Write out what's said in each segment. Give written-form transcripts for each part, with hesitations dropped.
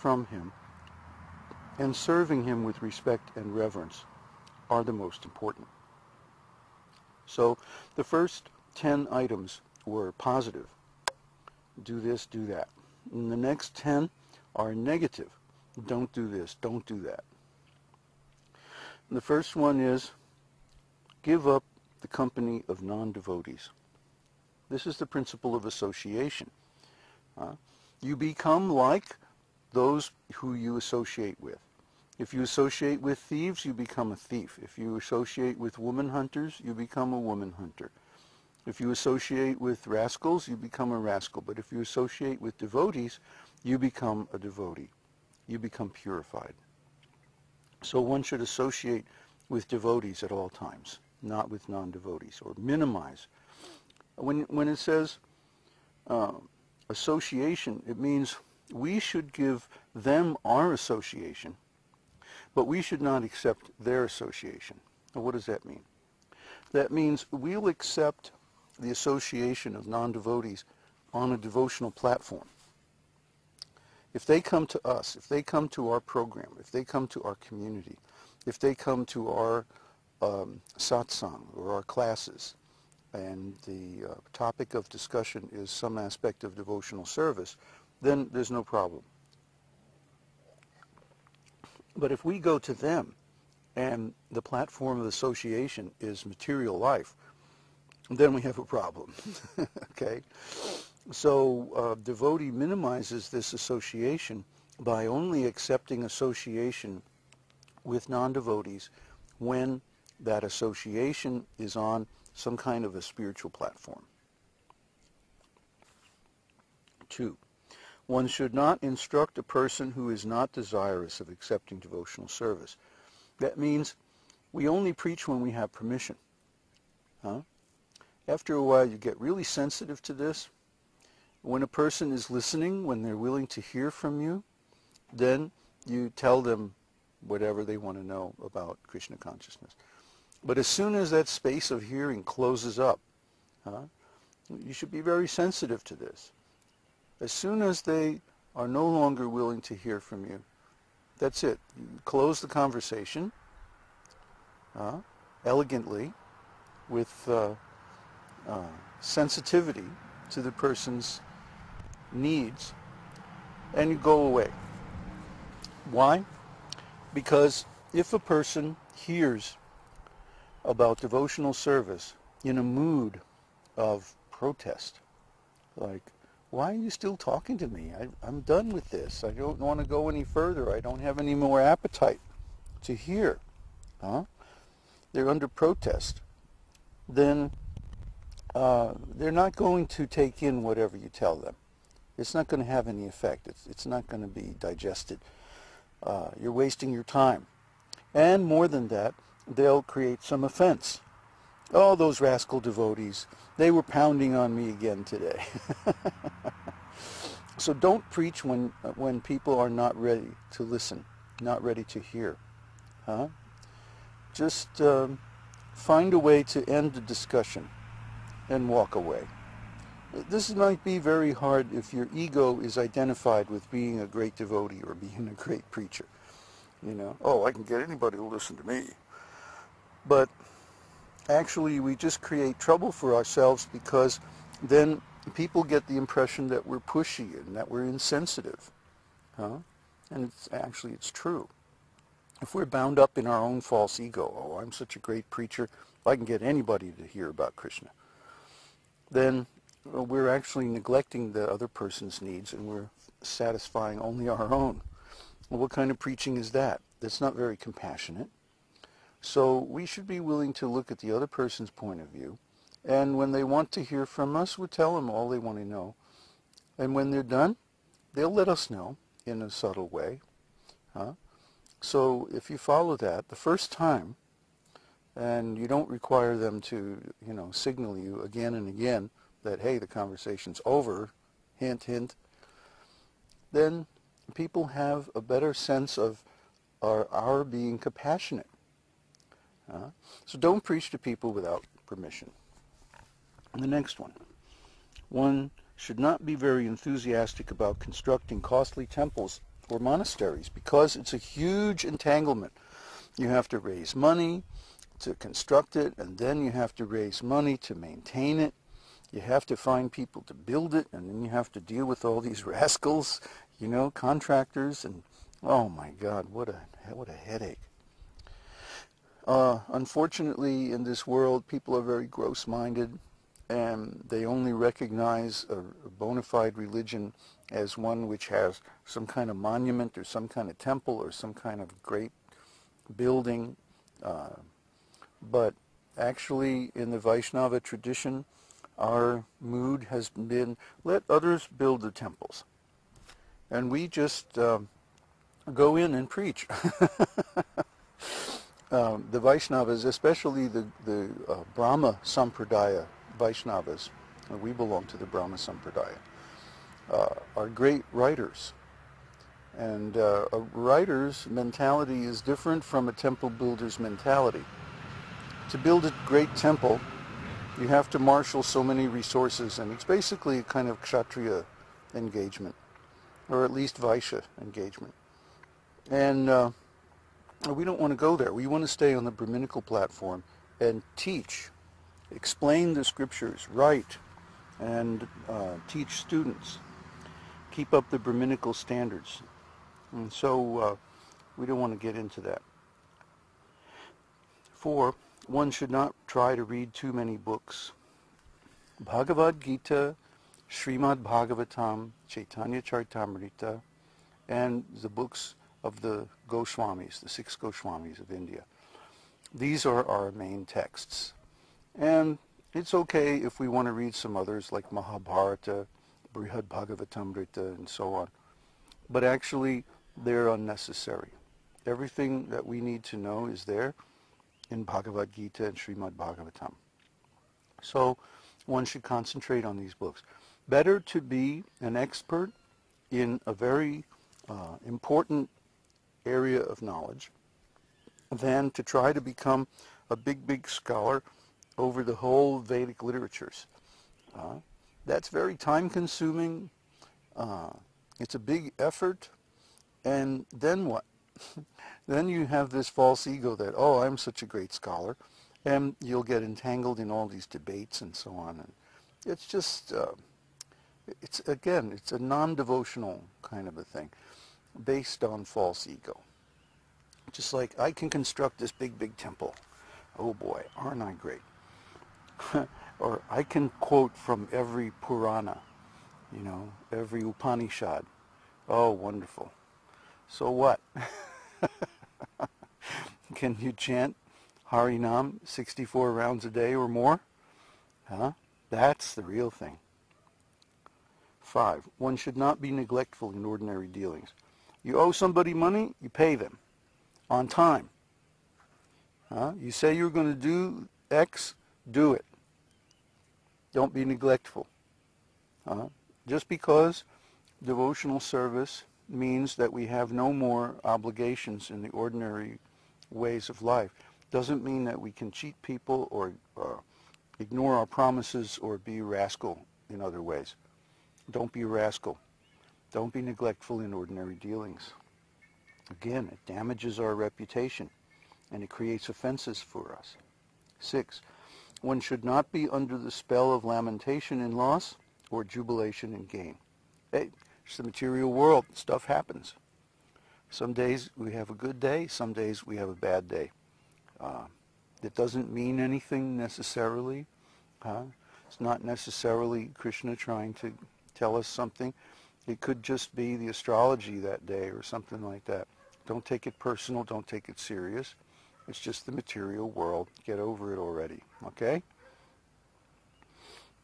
from him and serving him with respect and reverence are the most important. So the first 10 items were positive. Do this, do that. And the next 10 are negative. Don't do this, don't do that. And the first one is give up the company of non-devotees. This is the principle of association. You become like those who you associate with. If you associate with thieves, you become a thief. If you associate with woman hunters, you become a woman hunter. If you associate with rascals, you become a rascal. But if you associate with devotees, you become a devotee. You become purified. So one should associate with devotees at all times, not with non-devotees, or minimize. When it says association, it means we should give them our association, but we should not accept their association. Now, what does that mean? That means we'll accept the association of non-devotees on a devotional platform. If they come to us, if they come to our program, if they come to our community, if they come to our satsang or our classes, and the topic of discussion is some aspect of devotional service, then there's no problem. But if we go to them and the platform of association is material life, then we have a problem. Okay? So devotee minimizes this association by only accepting association with non-devotees when that association is on some kind of a spiritual platform. 2. One should not instruct a person who is not desirous of accepting devotional service. That means we only preach when we have permission. After a while, you get really sensitive to this. When a person is listening, when they're willing to hear from you, then you tell them whatever they want to know about Krishna consciousness. But as soon as that space of hearing closes up, you should be very sensitive to this. As soon as they are no longer willing to hear from you, that's it. You close the conversation elegantly with sensitivity to the person's needs, and you go away. Why? Because if a person hears about devotional service in a mood of protest, like, why are you still talking to me? I'm done with this. I don't want to go any further. I don't have any more appetite to hear. They're under protest. Then they're not going to take in whatever you tell them. It's not going to have any effect. It's not going to be digested. You're wasting your time. And more than that, they'll create some offense. Oh, those rascal devotees, they were pounding on me again today. So don't preach when people are not ready to listen, not ready to hear. Just find a way to end the discussion and walk away. This might be very hard if your ego is identified with being a great devotee or being a great preacher. Oh, I can get anybody to listen to me. But actually, we just create trouble for ourselves, because then people get the impression that we're pushy and that we're insensitive. And it's true. If we're bound up in our own false ego, oh, I'm such a great preacher, I can get anybody to hear about Krishna, then we're actually neglecting the other person's needs and we're satisfying only our own. Well, what kind of preaching is that? That's not very compassionate. So we should be willing to look at the other person's point of view, and when they want to hear from us, we'll tell them all they want to know. And when they're done, they'll let us know in a subtle way. So if you follow that the first time, and you don't require them to, signal you again and again that, hey, the conversation's over, hint, hint, then people have a better sense of our being compassionate. So don't preach to people without permission. And the next one should not be very enthusiastic about constructing costly temples or monasteries, because it's a huge entanglement. You have to raise money to construct it, and then you have to raise money to maintain it. You have to find people to build it, and then you have to deal with all these rascals, you know, contractors, and oh my God, what a headache. Unfortunately, in this world, people are very gross-minded, and they only recognize a bona fide religion as one which has some kind of monument or some kind of temple or some kind of great building. But actually, in the Vaishnava tradition, our mood has been, let others build the temples. And we just go in and preach. The Vaishnavas, especially the Brahma Sampradaya Vaishnavas, we belong to the Brahma Sampradaya, are great writers. And a writer's mentality is different from a temple builder's mentality. To build a great temple, you have to marshal so many resources, and it's basically a kind of Kshatriya engagement, or at least Vaishya engagement. And we don't want to go there. We want to stay on the Brahminical platform and teach, explain the scriptures, write, and teach students. Keep up the Brahminical standards. And so we don't want to get into that. 4, one should not try to read too many books. Bhagavad-gītā, Śrīmad-Bhāgavatam, Chaitanya Charitamrita, and the books of the Goswamis, the 6 Goswamis of India. These are our main texts. And it's okay if we want to read some others like Mahabharata, Brihad-Bhagavatamrita, and so on. But actually, they're unnecessary. Everything that we need to know is there in Bhagavad-gītā and Śrīmad-Bhāgavatam. So one should concentrate on these books. Better to be an expert in a very important area of knowledge than to try to become a big scholar over the whole Vedic literatures. That's very time-consuming. It's a big effort. And then what? Then you have this false ego that, oh, I'm such a great scholar, and you'll get entangled in all these debates and so on. And it's just, it's a non-devotional kind of a thing, based on false ego. Just like, I can construct this big temple. Oh boy, aren't I great? Or I can quote from every Purana, you know, every Upanishad. Oh, wonderful. So what? Can you chant Harinam 64 rounds a day or more? Huh? That's the real thing. 5, one should not be neglectful in ordinary dealings. You owe somebody money, you pay them on time. You say you're going to do X, do it. Don't be neglectful. Just because devotional service means that we have no more obligations in the ordinary ways of life doesn't mean that we can cheat people or ignore our promises or be a rascal in other ways. Don't be a rascal. Don't be neglectful in ordinary dealings. Again, it damages our reputation and it creates offenses for us. 6, one should not be under the spell of lamentation in loss or jubilation in gain. Hey, it's the material world. Stuff happens. Some days we have a good day. Some days we have a bad day. That doesn't mean anything necessarily. It's not necessarily Krishna trying to tell us something. It could just be the astrology that day or something like that. Don't take it personal. Don't take it serious. It's just the material world. Get over it already. Okay?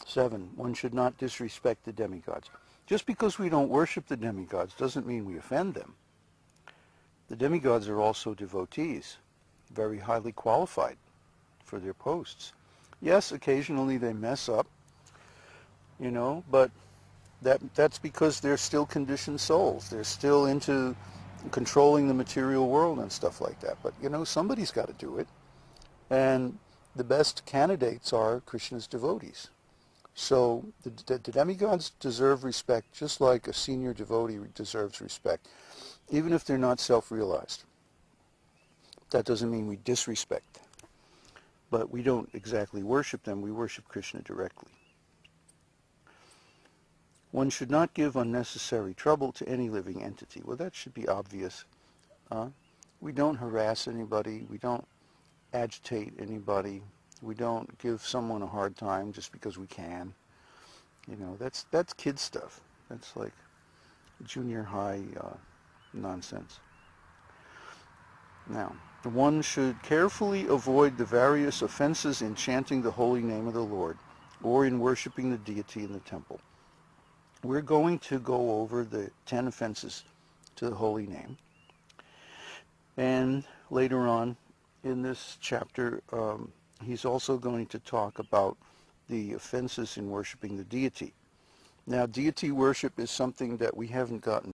7, one should not disrespect the demigods. Just because we don't worship the demigods doesn't mean we offend them. The demigods are also devotees, very highly qualified for their posts. Yes, occasionally they mess up, you know, but that's because they're still conditioned souls. They're still into controlling the material world and stuff like that. But, you know, somebody's got to do it. And the best candidates are Krishna's devotees. So the demigods deserve respect just like a senior devotee deserves respect. even if they're not self-realized. That doesn't mean we disrespect them, but we don't exactly worship them. We worship Krishna directly. One should not give unnecessary trouble to any living entity. Well, that should be obvious. We don't harass anybody. We don't agitate anybody. We don't give someone a hard time just because we can. You know, that's kid stuff. That's like junior high nonsense. Now, one should carefully avoid the various offenses in chanting the holy name of the Lord or in worshiping the deity in the temple. We're going to go over the 10 offenses to the holy name. And later on in this chapter, he's also going to talk about the offenses in worshiping the deity. Now, deity worship is something that we haven't gotten